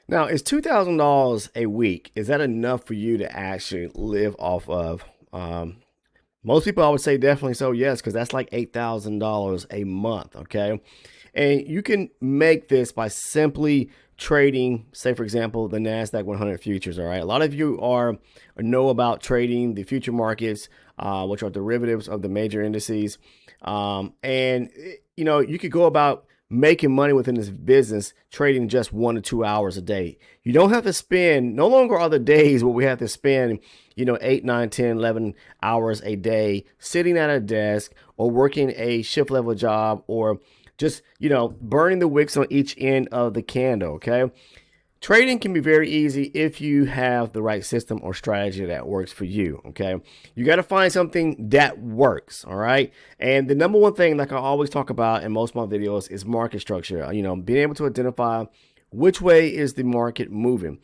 Now, is $2,000 a week? Is that enough for you to actually live off of? Most people, I would say definitely so, yes, because that's like $8,000 a month, okay? And you can make this by simply trading, say, for example, the Nasdaq 100 futures, all right? A lot of you are or know about trading the future markets, which are derivatives of the major indices. You could go about making money within this business trading just 1 to 2 hours a day. You don't have to spend, no longer are the days where we have to spend 8, 9, 10, 11 hours a day sitting at a desk or working a shift level job or just burning the wicks on each end of the candle. Okay, trading can be very easy if you have the right system or strategy that works for you. Okay, you got to find something that works. All right, and the number one thing, like I always talk about in most of my videos, is market structure. Being able to identify which way is the market moving.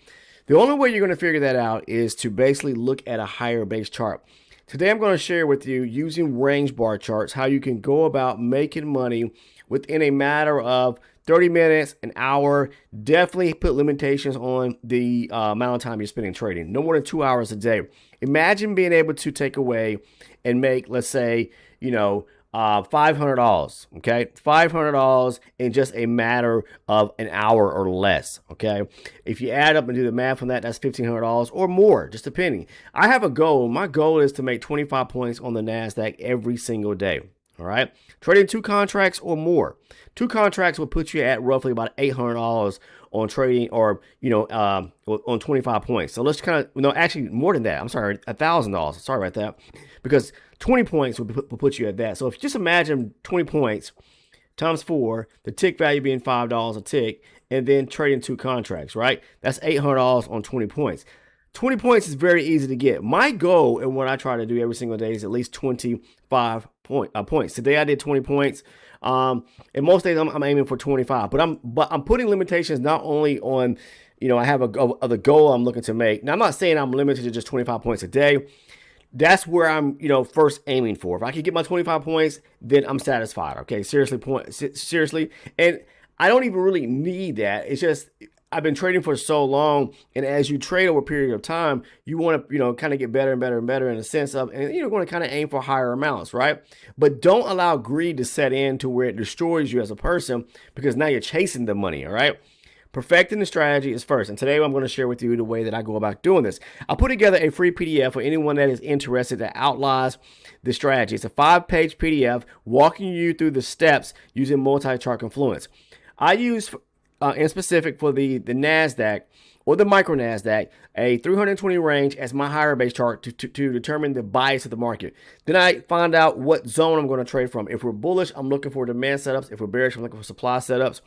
The only way you're going to figure that out is to basically look at a higher base chart. Today I'm going to share with you, using range bar charts, how you can go about making money within a matter of 30 minutes, an hour. Definitely put limitations on the amount of time you're spending trading. No more than 2 hours a day. Imagine being able to take away and make, let's say, $500, okay? $500 in just a matter of an hour or less, okay? If you add up and do the math on that, that's $1,500 or more, just depending. I have a goal. My goal is to make 25 points on the Nasdaq every single day, all right? Trading 2 contracts or more. 2 contracts will put you at roughly about $800 on trading, or on 25 points. So let's actually more than that. I'm sorry, $1,000. Sorry about that, because 20 points will put you at that. So if you just imagine 20 points times 4, the tick value being $5 a tick, and then trading 2 contracts, right? That's $800 on 20 points. 20 points is very easy to get. My goal, and what I try to do every single day, is at least 25 points. Today I did 20 points. And most days I'm aiming for 25, but I'm putting limitations not only on, I have the goal I'm looking to make. Now I'm not saying I'm limited to just 25 points a day. That's where I'm, first aiming for. If I can get my 25 points, then I'm satisfied. Okay, seriously. And I don't even really need that. It's just, I've been trading for so long, and as you trade over a period of time, you want to, kind of get better and better and better in a sense of, and you're going to kind of aim for higher amounts, right? But don't allow greed to set in to where it destroys you as a person, because now you're chasing the money, all right? Perfecting the strategy is first, and today I'm going to share with you the way that I go about doing this. I'll put together a free PDF for anyone that is interested that outlines the strategy. It's a 5-page PDF walking you through the steps using multi-chart confluence. I use in specific for the Nasdaq or the micro Nasdaq, a 320 range as my higher base chart to determine the bias of the market. Then I find out what zone I'm going to trade from. If we're bullish, I'm looking for demand setups. If we're bearish, I'm looking for supply setups.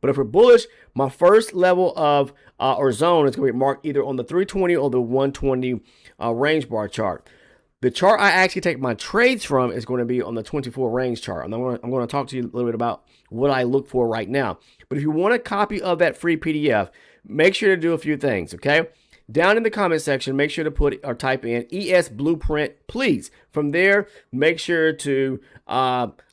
But if we're bullish, my first level of or zone is going to be marked either on the 320 or the 120 range bar chart. The chart I actually take my trades from is going to be on the 24 range chart. And I'm going to talk to you a little bit about what I look for right now. But if you want a copy of that free PDF, make sure to do a few things, okay? Down in the comment section, make sure to put or type in ES Blueprint, please. From there, make sure to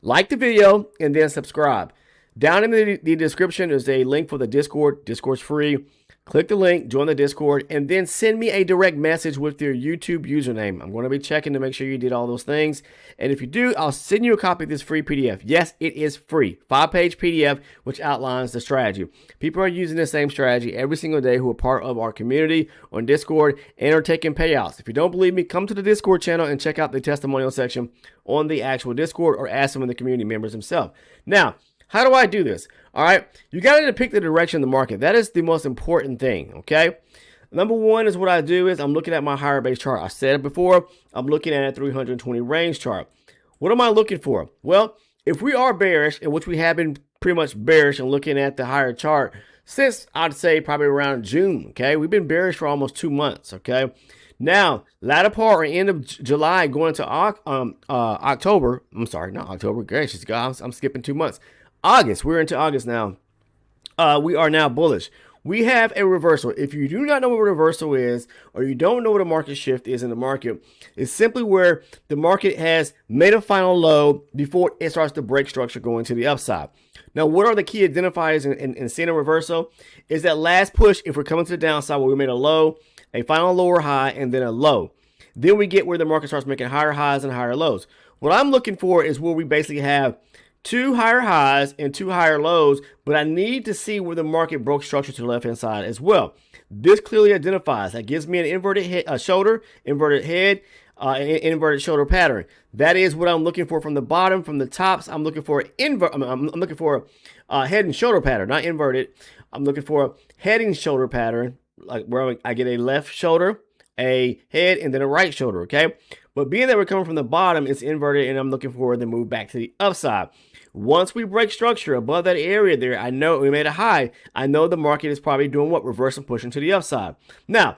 like the video and then subscribe. Down in the description is a link for the Discord. Discord's free. Click the link, join the Discord, and then send me a direct message with your YouTube username. I'm going to be checking to make sure you did all those things. And if you do, I'll send you a copy of this free PDF. Yes, it is free. 5-page PDF, which outlines the strategy. People are using the same strategy every single day who are part of our community on Discord and are taking payouts. If you don't believe me, come to the Discord channel and check out the testimonial section on the actual Discord, or ask some of the community members themselves. Now, how do I do this? All right, you got to pick the direction of the market. That is the most important thing, okay? Number one is what I do is I'm looking at my higher base chart. I said it before, I'm looking at a 320 range chart. What am I looking for? Well, if we are bearish, in which we have been pretty much bearish and looking at the higher chart since, I'd say, probably around June, okay? We've been bearish for almost 2 months, okay? Now, latter part or end of July going into October, I'm sorry, not October, gracious God, I'm skipping 2 months. August, we're into August now. We are now bullish. we have a reversal. If you do not know what a reversal is, or you don't know what a market shift is in the market, it's simply where the market has made a final low before it starts to break structure going to the upside. Now, what are the key identifiers in seeing a reversal? Is that last push, if we're coming to the downside where we made a low, a final lower high, and then a low. Then we get where the market starts making higher highs and higher lows. What I'm looking for is where we basically have 2 higher highs and 2 higher lows, but I need to see where the market broke structure to the left-hand side as well. This clearly identifies. That gives me an inverted head, shoulder, inverted head, an inverted shoulder pattern. That is what I'm looking for from the bottom. From the tops, I'm looking for I'm looking for a head and shoulder pattern, not inverted. I'm looking for a head and shoulder pattern, like where I get a left shoulder, a head, and then a right shoulder. Okay, but being that we're coming from the bottom, it's inverted, and I'm looking for the move back to the upside. Once we break structure above that area there, I know we made a high. I know the market is probably doing what? Reverse and pushing to the upside. Now,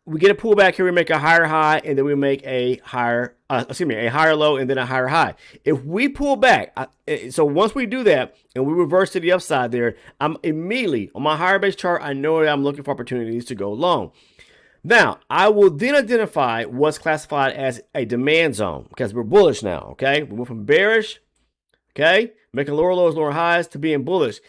we get a pullback here. We make a higher high, and then we make a higher, a higher low, and then a higher high. If we pull back, so once we do that and we reverse to the upside there, I'm immediately on my higher base chart. I know that I'm looking for opportunities to go long. Now, I will then identify what's classified as a demand zone because we're bullish now. Okay, we went from bearish. Okay, making lower lows, lower highs to being bullish.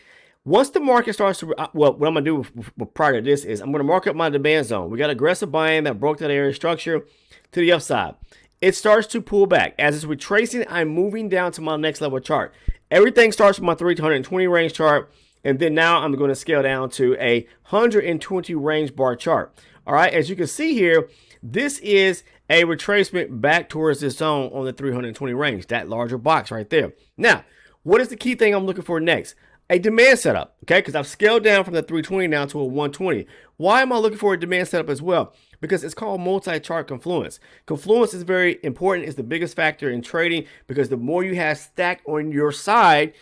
Once the market starts to, well, what I'm going to do prior to this is I'm going to mark up my demand zone. We got aggressive buying that broke that area structure to the upside. It starts to pull back. As it's retracing, I'm moving down to my next level chart. Everything starts with my 320 range chart, and then now I'm going to scale down to a 120 range bar chart. All right, as you can see here, this is a retracement back towards this zone on the 320 range, that larger box right there. Now, what is the key thing I'm looking for next? A demand setup, okay? Because I've scaled down from the 320 now to a 120. Why am I looking for a demand setup as well? Because it's called multi-chart confluence. Confluence is very important. It's the biggest factor in trading because the more you have stacked on your side,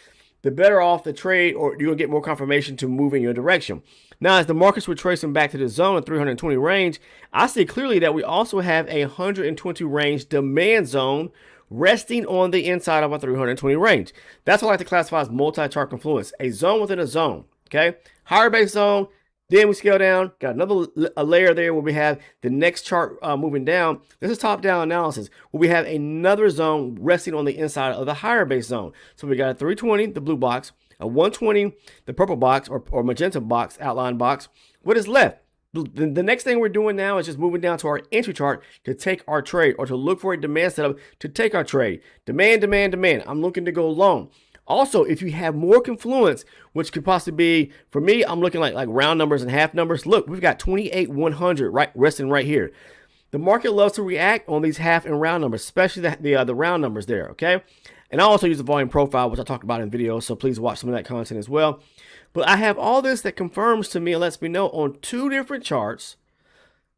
the better off the trade, or you're going to get more confirmation to move in your direction. Now, as the markets were tracing back to the zone of 320 range, I see clearly that we also have a 120 range demand zone resting on the inside of a 320 range. That's what I like to classify as multi-chart confluence, a zone within a zone. Okay, higher base zone, then we scale down, got another layer there where we have the next chart moving down. This is top-down analysis where we have another zone resting on the inside of the higher base zone. So we got a 320, the blue box, a 120, the purple box or magenta box, outline box. What is left? The next thing we're doing now is just moving down to our entry chart to take our trade or to look for a demand setup to take our trade. Demand, demand, demand. I'm looking to go long. Also, if you have more confluence, which could possibly be, for me, I'm looking like round numbers and half numbers. Look, we've got 28,100 right resting right here. The market loves to react on these half and round numbers, especially the round numbers there, okay? And I also use the volume profile, which I talk about in videos, so please watch some of that content as well. But I have all this that confirms to me and lets me know on 2 different charts,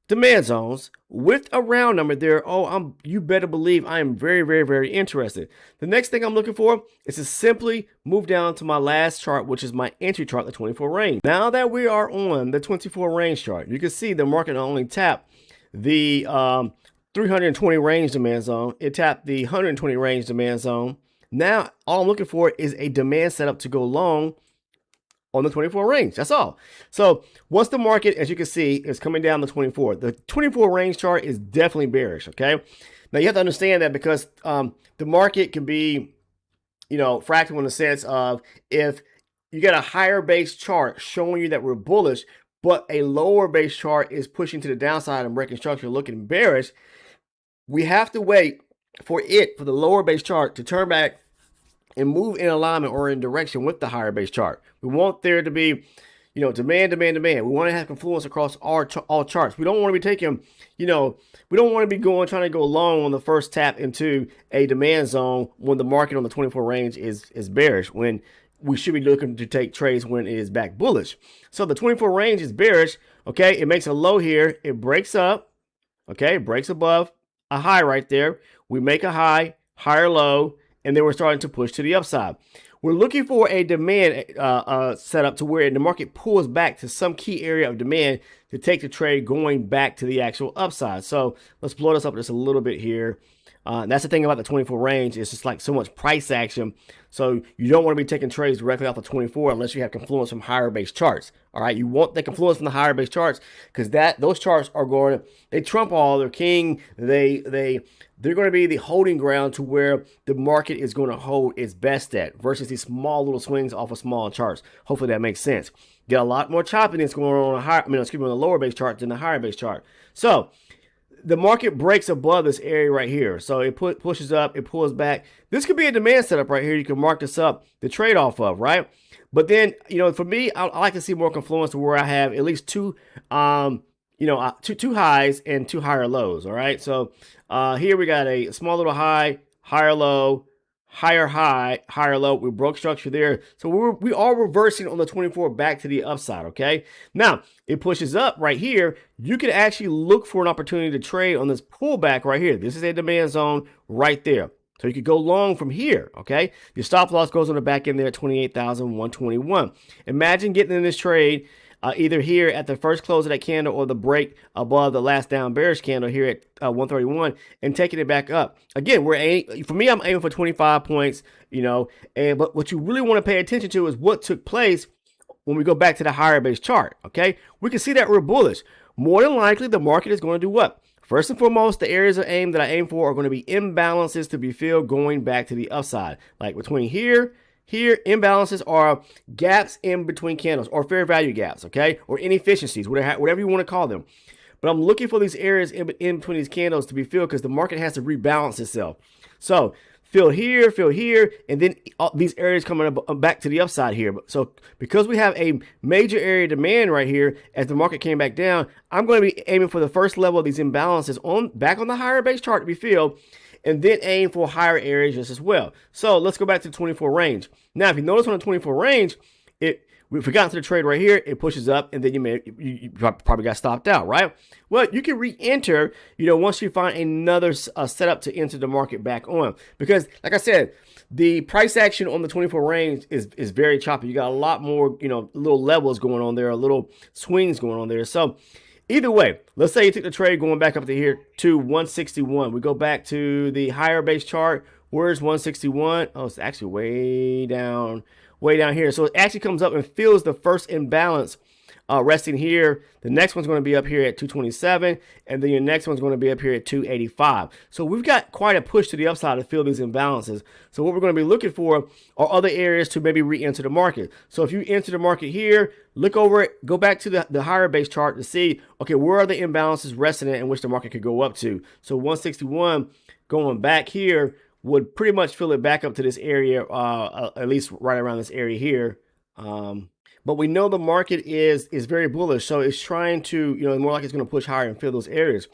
demand zones with a round number there. Oh, you better believe I am very, very, very interested. The next thing I'm looking for is to simply move down to my last chart, which is my entry chart, the 24 range. Now that we are on the 24 range chart, you can see the market not only tapped the 320 range demand zone, it tapped the 120 range demand zone. Now, all I'm looking for is a demand setup to go long on the 24 range. That's all. So once the market, as you can see, is coming down the 24 range chart is definitely bearish. Okay. Now you have to understand that because the market can be, fractal in the sense of if you get a higher base chart showing you that we're bullish, but a lower base chart is pushing to the downside and breaking structure looking bearish, we have to wait for the lower base chart to turn back and move in alignment or in direction with the higher base chart. We want there to be, demand, demand, demand. We want to have confluence across all charts. We don't want to be taking, we don't want to be trying to go long on the first tap into a demand zone when the market on the 24 range is bearish, when we should be looking to take trades when it is back bullish. So the 24 range is bearish. Okay. It makes a low here. It breaks up. Okay. It breaks above a high right there. We make a high, higher low, and then we're starting to push to the upside. We're looking for a demand setup to where the market pulls back to some key area of demand to take the trade going back to the actual upside. So let's blow this up just a little bit here. That's the thing about the 24 range. It's just like so much price action. So you don't want to be taking trades directly off the 24 unless you have confluence from higher base charts. All right, you want the confluence from the higher base charts because those charts are going to, they trump all. They're king. They're going to be the holding ground to where the market is going to hold its best at versus these small little swings off of small charts. Hopefully that makes sense. Get a lot more choppiness going on on the lower base chart than the higher base chart. So the market breaks above this area right here. So it pushes up, it pulls back. This could be a demand setup right here. You can mark this up, the trade off of, right? But then, for me, I like to see more confluence to where I have at least two highs and two higher lows, all right? So here we got a small little high, higher low, higher high, higher low. We broke structure there. So we are reversing on the 24 back to the upside, okay? Now, it pushes up right here. You can actually look for an opportunity to trade on this pullback right here. This is a demand zone right there. So you could go long from here, okay? Your stop loss goes on the back end there at 28,121. Imagine getting in this trade either here at the first close of that candle or the break above the last down bearish candle here at 131 and taking it back up. Again, for me, I'm aiming for 25 points, but what you really want to pay attention to is what took place when we go back to the higher base chart, okay? We can see that we're bullish. More than likely, the market is going to do what? First and foremost, the areas of aim that I aim for are going to be imbalances to be filled going back to the upside. Like between here, imbalances are gaps in between candles or fair value gaps, okay? Or inefficiencies, whatever you want to call them. But I'm looking for these areas in between these candles to be filled because the market has to rebalance itself. So fill here, and then these areas coming back to the upside here. So because we have a major area of demand right here, as the market came back down, I'm going to be aiming for the first level of these imbalances back on the higher base chart to be filled, and then aim for higher areas just as well. So let's go back to the 24 range. Now, if you notice on the 24 range, if we got into the trade right here, it pushes up, and then you probably got stopped out, right? Well, you can re-enter, once you find another setup to enter the market back on. Because, like I said, the price action on the 24 range is very choppy. You got a lot more, little levels going on there, little swings going on there. So either way, let's say you took the trade going back up to here to 161. We go back to the higher base chart. Where's 161? Oh, it's actually way down here. So it actually comes up and fills the first imbalance resting here. The next one's going to be up here at 227, and then your next one's going to be up here at 285. So we've got quite a push to the upside to fill these imbalances. So what we're going to be looking for are other areas to maybe re-enter the market. So if you enter the market here, look over it, go back to the higher base chart to see, okay, where are the imbalances resting at in which the market could go up to. So 161 going back here would pretty much fill it back up to this area, at least right around this area here. But we know the market is very bullish, so it's trying to, more like it's going to push higher and fill those areas.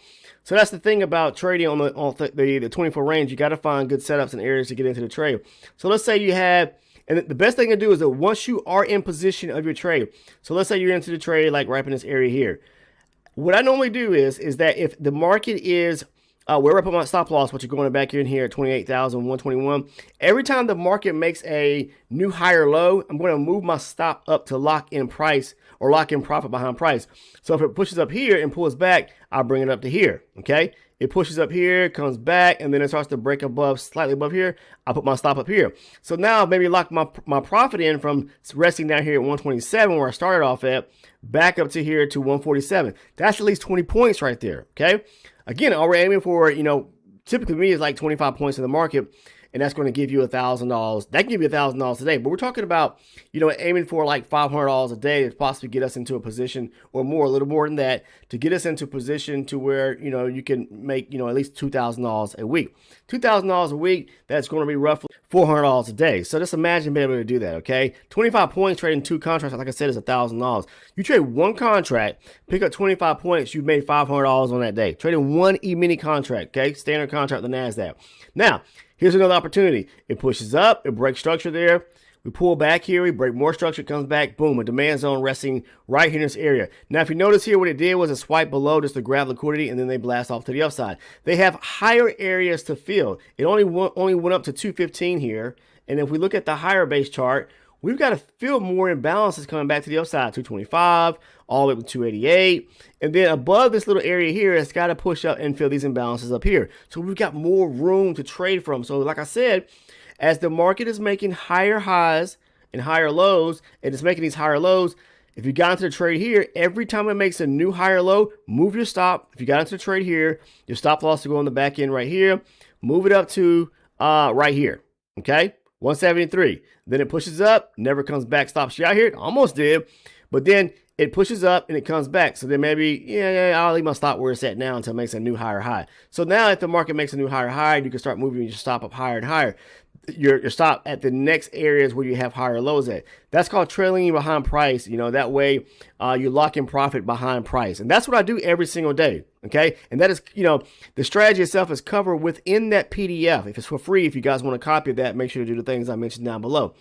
So that's the thing about trading on the 24 range. You got to find good setups and areas to get into the trade. So let's say you have, and the best thing to do is that once you are in position of your trade, so let's say you're into the trade like right in this area here. What I normally do is that if the market is where I put my stop loss, which you're going back in here at 28,121. Every time the market makes a new higher low, I'm going to move my stop up to lock in price or lock in profit behind price. So if it pushes up here and pulls back, I'll bring it up to here, okay? It pushes up here, comes back, and then it starts to break above, slightly above here. I'll put my stop up here. So now I've maybe locked my profit in from resting down here at 127 where I started off at, back up to here to 147. That's at least 20 points right there, okay? Again, all we're aiming for, typically me is like 25 points in the market, and that's going to give you $1,000. That can give you $1,000 today, but we're talking about, aiming for like $500 a day to possibly get us into a position or more, a little more than that, to get us into a position to where, you can make, at least $2,000 a week. $2,000 a week, that's going to be roughly $400 a day. So just imagine being able to do that, okay? 25 points trading two contracts, like I said, is $1,000. You trade one contract, pick up 25 points, you've made $500 on that day. Trading one E-mini contract, okay? Standard contract with the Nasdaq. Now, here's another opportunity. It pushes up, it breaks structure there. We pull back here, we break more structure, it comes back, boom, a demand zone resting right here in this area. Now, if you notice here, what it did was a swipe below just to grab liquidity, and then they blast off to the upside. They have higher areas to fill. It only went up to 215 here, and if we look at the higher base chart, we've got to fill more imbalances coming back to the upside, 225, all the way up to 288. And then above this little area here, it's got to push up and fill these imbalances up here. So we've got more room to trade from. So like I said, as the market is making higher highs and higher lows, and it's making these higher lows, if you got into the trade here, every time it makes a new higher low, move your stop. If you got into the trade here, your stop loss will go on the back end right here. Move it up to right here, okay? 173. Then it pushes up, never comes back, stops you out here. It almost did, but then it pushes up and it comes back. So then maybe, yeah, I'll leave my stop where it's at now until it makes a new higher high. So now if the market makes a new higher high, you can start moving your stop up higher and higher. Your stop at the next areas where you have higher lows at. That's called trailing behind price. That way you lock in profit behind price. And that's what I do every single day. Okay. And that is, the strategy itself is covered within that PDF. If it's for free, if you guys want to copy that, make sure to do the things I mentioned down below.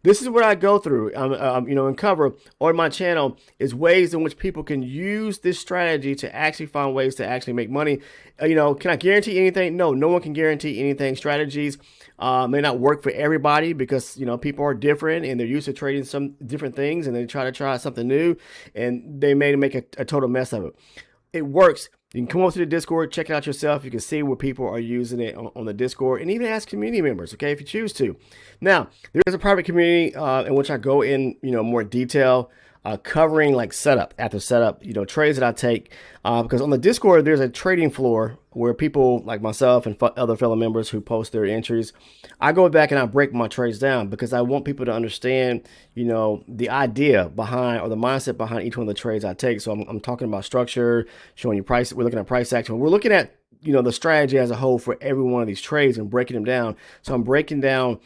This is what I go through, and cover on my channel is ways in which people can use this strategy to actually find ways to actually make money. Can I guarantee anything? No, no one can guarantee anything. Strategies may not work for everybody because, people are different and they're used to trading some different things and they try something new and they may make a total mess of it. It works. You can come over to the Discord, check it out yourself. You can see where people are using it on the Discord and even ask community members, okay, if you choose to. Now, there's a private community in which I go in, more detail, covering like setup after setup, trades that I take. Because on the Discord, there's a trading floor where people like myself and other fellow members who post their entries, I go back and I break my trades down because I want people to understand, the idea behind or the mindset behind each one of the trades I take. So I'm talking about structure, showing you price. We're looking at price action. We're looking at, the strategy as a whole for every one of these trades and breaking them down. So I'm breaking down,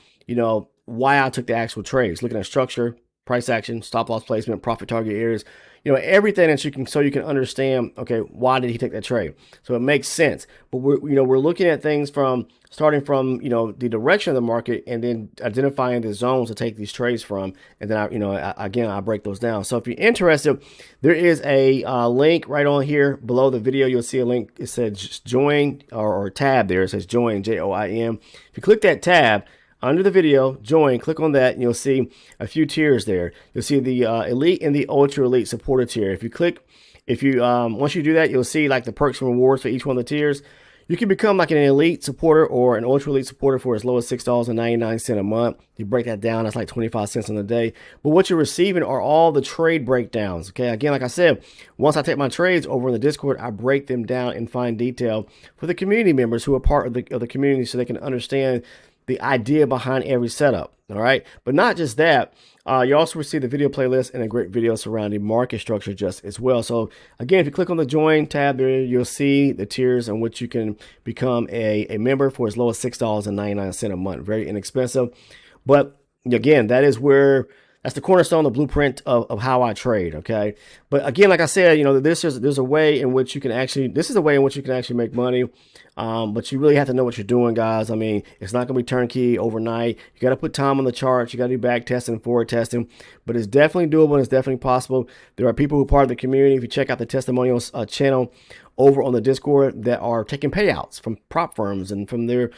why I took the actual trades, looking at structure, price action, stop loss placement, profit target areas, everything that you can understand, okay, why did he take that trade? So it makes sense. But we're looking at things starting from, the direction of the market and then identifying the zones to take these trades from. And then I break those down. So if you're interested, there is a link right on here below the video. You'll see a link. It says join or tab there. It says join, JOIN. If you click that tab, under the video, join, click on that, and you'll see a few tiers there. You'll see the elite and the ultra elite supporter tier. Once you do that, you'll see like the perks and rewards for each one of the tiers. You can become like an elite supporter or an ultra elite supporter for as low as $6.99 a month. You break that down, that's like 25 cents on the day. But what you're receiving are all the trade breakdowns. Okay, again, like I said, once I take my trades over in the Discord, I break them down in fine detail for the community members who are part of the community so they can understand the idea behind every setup. All right. But not just that, you also receive the video playlist and a great video surrounding market structure just as well. So again, if you click on the join tab there, you'll see the tiers in which you can become a member for as low as $6.99 a month. Very inexpensive. But again, that's the cornerstone, the blueprint of how I trade. Okay. But again, like I said, there's a way in which you can actually make money. But you really have to know what you're doing, guys. I mean, it's not going to be turnkey overnight. You got to put time on the charts. You got to do back testing, forward testing, but it's definitely doable and it's definitely possible. There are people who are part of the community. If you check out the testimonials channel over on the Discord that are taking payouts from prop firms and from their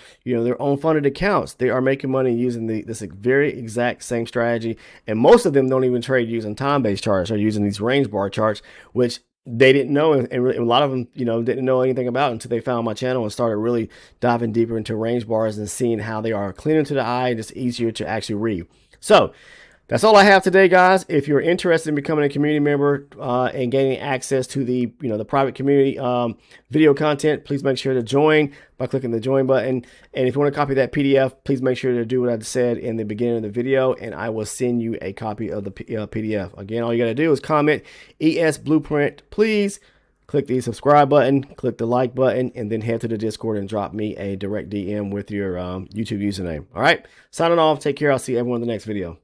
own funded accounts, they are making money using this very exact same strategy. And most of them don't even trade using time-based charts. They're using these range bar charts, which they didn't know, and a lot of them, didn't know anything about until they found my channel and started really diving deeper into range bars and seeing how they are cleaner to the eye and just easier to actually read. So that's all I have today, guys. If you're interested in becoming a community member and gaining access to the private community video content, please make sure to join by clicking the join button. And if you want to copy that PDF, please make sure to do what I said in the beginning of the video, and I will send you a copy of the PDF. Again, all you got to do is comment ES Blueprint, please. Click the subscribe button, click the like button, and then head to the Discord and drop me a direct DM with your YouTube username. All right, signing off. Take care. I'll see everyone in the next video.